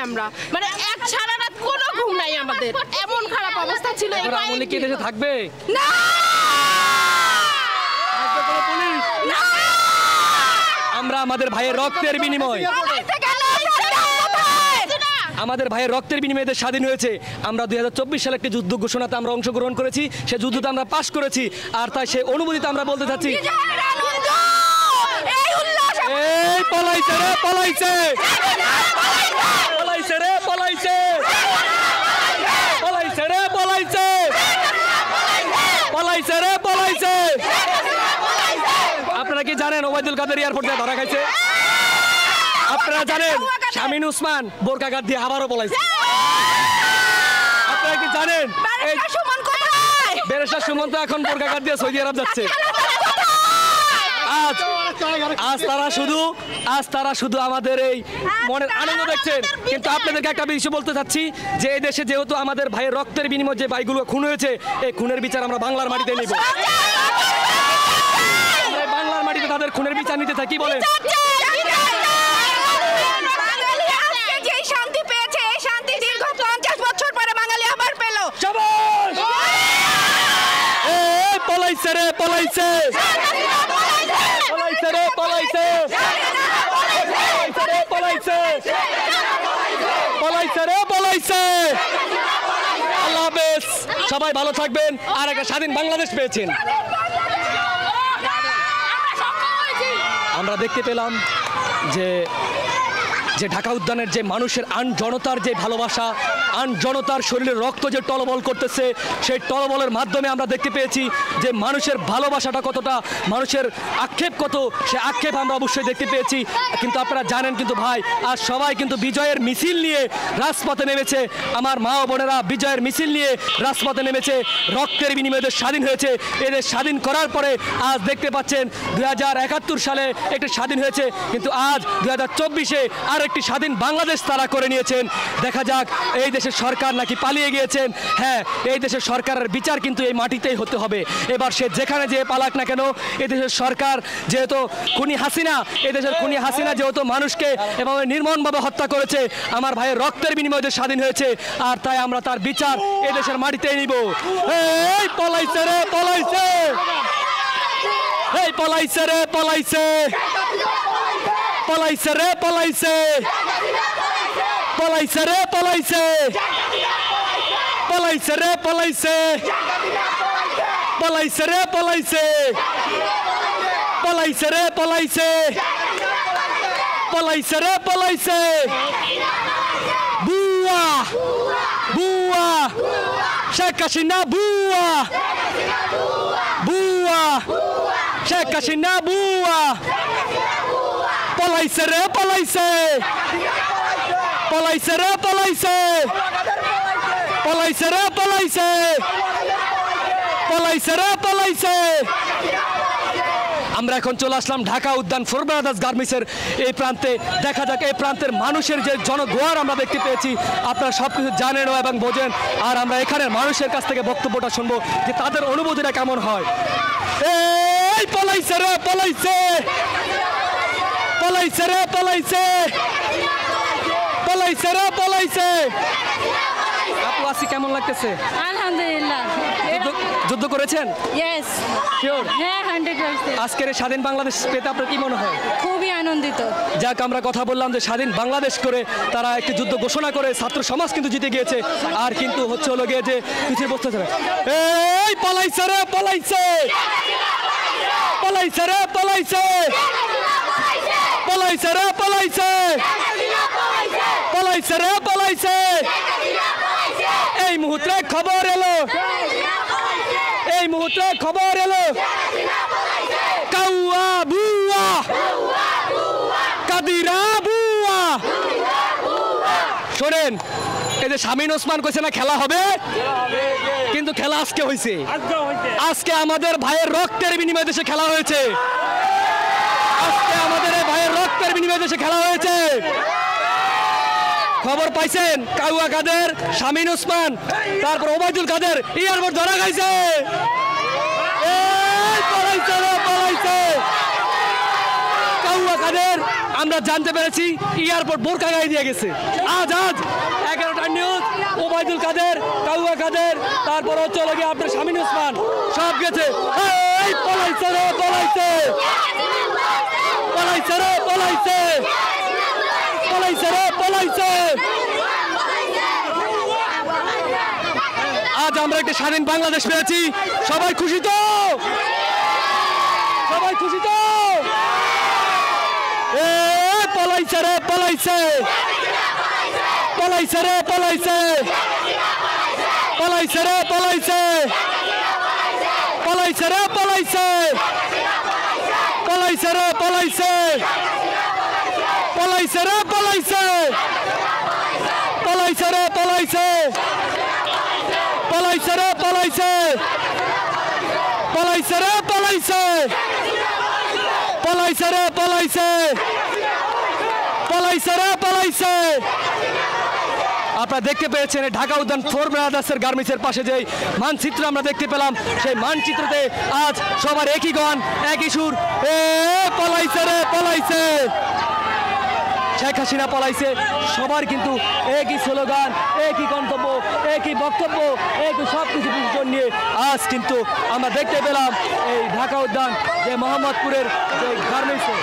আমরা, মানে এক সারা রাত কোনো ঘুম নাই আমাদের, এমন খারাপ অবস্থা ছিল। আওয়ামী লীগ কি দেশে থাকবে? না, আমরা আমাদের ভাইয়ের রক্তের বিনিময়, আমাদের ভাইয়ের রক্তের বিনিময়ে দেশ স্বাধীন হয়েছে। আমরা 2024 সালে একটি যুদ্ধ ঘোষণাতে আমরা অংশগ্রহণ করেছি, সে যুদ্ধটা আমরা পাশ করেছি, আর তাই সেই অনুভূতিতে আমরা বলতে চাচ্ছি এই পলাইছে রে পলাইছে, পলাইছে রে পলাইছে, পলাইছে রে পলাইছে, পলাইছে রে পলাইছে। আপনারা কি জানেন ওবায়দুল কাদের এয়ারপোর্টে ধরা খাইছে? আপনারা জানেন শামীম ওসমান বোরকাঘাত দিয়ে আবারও পলাইছে? আপনারা কি জানেন বেরেশা সুমন তো এখন বোরকাঘাত দিয়ে সৌদি আরব যাচ্ছে? আজ তারা শুধু আমাদের এই মনের আনন্দ দেখছেন, কিন্তু আপনাদেরকে একটা বিষয় বলতে চাচ্ছি যে এই দেশে যেহেতু আমাদের ভাইয়ের রক্তের বিনিময়ে যে ভাইগুলো খুন হয়েছে, এই খুনের বিচার আমরা বাংলার মাটিতে নিব। বাংলার মাটিতে তাদের খুনের বিচার নিতে থাকি বলেন। পলাইছে রে পলাইছে, পলাইছে রে পলাইছে, পলাইছে, পলাইছে রে পলাইছে। আল্লাহ হাফেজ, সবাই ভালো থাকবেন। আর একটা স্বাধীন বাংলাদেশ পেয়েছেন। আমরা দেখতে পেলাম যে ঢাকা উদ্যানের যে মানুষের জনতার যে ভালোবাসা, জনতার শরীরের রক্ত যে টলবল করতেছে, সেই টলবলের মাধ্যমে আমরা দেখতে পেয়েছি যে মানুষের ভালোবাসাটা কতটা, মানুষের আক্ষেপ কত, সে আক্ষেপ আমরা অবশ্যই দেখতে পেয়েছি। কিন্তু আপনারা জানেন কিন্তু ভাই, আজ সবাই কিন্তু বিজয়ের মিছিল নিয়ে রাজপথে নেমেছে। আমার মা ও বোনেরা বিজয়ের মিছিল নিয়ে রাজপথে নেমেছে। রক্তের বিনিময়ে দেশ স্বাধীন হয়েছে। এদের স্বাধীন করার পরে আজ দেখতে পাচ্ছেন 2071 সালে একটি স্বাধীন হয়েছে, কিন্তু আজ 2024-এ আর একটি স্বাধীন বাংলাদেশ তারা করে নিয়েছেন। দেখা যাক এই দেশের সরকার নাকি পালিয়ে গিয়েছেন। হ্যাঁ, এই দেশের সরকারের বিচার কিন্তু এই মাটিতেই হতে হবে। এবার সে যেখানে যে পালাক না কেন, এই দেশের সরকার যেহেতু খুনি হাসিনা, এই দেশের খুনি হাসিনা যেহেতু মানুষকে এভাবে নির্মমভাবে হত্যা করেছে, আমার ভাইয়ের রক্তের বিনিময়ে স্বাধীন হয়েছে, আর তাই আমরা তার বিচার এই দেশের মাটিতেই নিব। এই পলাইছে রে পলাইছে, এই পলাইছে রে পলাইছে, পলাইছে রে পলাইছে, পলাইছে রে পলাইছে, পলাইছে রে পলাইছে, পলাইছে রে পলাইছে, পলাইছে রে পলাইছে, পলাইছে রে পলাইছে। বুয়া বুয়া শেখ হাসিনা, বুয়া বুয়া শেখ হাসিনা, বুয়া। পলাইছে রে পলাইছে, পলাইছে রে পলাইছে, পলাইছে রে পলাইছে, পলাইছে রে পলাইছে। আমরা এখন চলে আসলাম ঢাকা উদ্যান ফোর ব্রাদার্স গার্মেন্টসের এই প্রান্তে। দেখা যাক এই প্রান্তের মানুষের যে জনগোয়ার আমরা দেখতে পেয়েছি, আপনারা সব কিছু জানেন এবং বোঝেন, আর আমরা এখানের মানুষের কাছ থেকে বক্তব্যটা শুনবো যে তাদের অনুভূতিটা কেমন হয়। এই পলাইছে রে পলাইছে, পলাইছে রে পলাইছে, পলাইছে রে পলাইছে। আপু আসি কেমন লাগতেছে? আলহামদুলিল্লাহ। যুদ্ধ করেছেন? Yes sure? হ্যাঁ 100%। আজকের এই স্বাধীন বাংলাদেশ পেতে আপনার কি মনে হয়? খুবই আনন্দিত। যাক, আমরা কথা বললাম যে স্বাধীন বাংলাদেশ করে তারা একটি যুদ্ধ ঘোষণা করে ছাত্র সমাজ কিন্তু জিতে গিয়েছে, আর কিন্তু হচ্ছে হলো গিয়ে যে কিছু বসতে হবে। এই পলাইছে রে পলাইছে, পলাইছে রে পলাইছে, পলাইছে রে পলাইছে, পলাইছে রে পলাইছে। এই মুহূর্তে খবর এলো, এই মুহূর্তে খবর এলো, কাউয়া বুয়া, কাদিরা বুয়া। শোনেন, এই যে শামীম ওসমান কইছে না খেলা হবে, কিন্তু খেলা আজকে হয়েছে। আজকে আমাদের ভাইয়ের রক্তের বিনিময়ে দেশে খেলা হয়েছে। আজকে আমাদের ভাইয়ের রক্তের বিনিময়ে দেশে খেলা হয়েছে। খবর পাইছেন? কাউয়া কাদের, শামীম ওসমান, তারপর ওবায়দুল কাদের এয়ারপোর্ট ধরা খাইছে। পলাইছে রে পলাইছে, কাউয়া কাদের আমরা জানতে পেরেছি এয়ারপোর্ট বোরকা গায়ে দিয়ে গেছে। আজ 11টার নিউজ ওবায়দুল কাদের, কাউয়া কাদের, তারপর হচ্ছে গিয়ে আপনার শামীম ওসমান সব গেছে। এই পলাইছে রে পলাইছে, পলাইছে রে পলাইছে, পলাইছে রে পলাইছে। আজ আমরা একটা স্বাধীন বাংলাদেশ পেয়েছি। সবাই খুশি তো? সবাই খুশি তো? এ পলাইছে রে পলাইছে, পলাইছে রে পলাইছে, পলাইছে রে পলাইছে, পলাইছে রে পলাইছে, পলাইছে রে পলাইছে, পলাইছে রে পলাইছে, পলাইছে রে পলাইছে, পলাইছে রে পলাইছে, পলাইছে রে পলাইছে, পলাইছে রে পলাইছে, পলাইছে রে পলাইছে। আপনারা দেখতে পেয়েছেন ঢাকা উদ্যান ফোর ব্রাদার্সের গার্মেন্টসের পাশে যে মানচিত্র আমরা দেখতে পেলাম, সেই মানচিত্রতে আজ সবার একই গান একই সুর, এ পলাইছে রে পলাইছে। শেখ হাসিনা পলাইছে, সবার কিন্তু একই স্লোগান, একই গন্তব্য, একই বক্তব্য, একই সব কিছু বিসর্জন নিয়ে আজ কিন্তু আমরা দেখতে পেলাম এই ঢাকা উদ্যান যে মোহাম্মদপুরের যে গার্মেন্টসে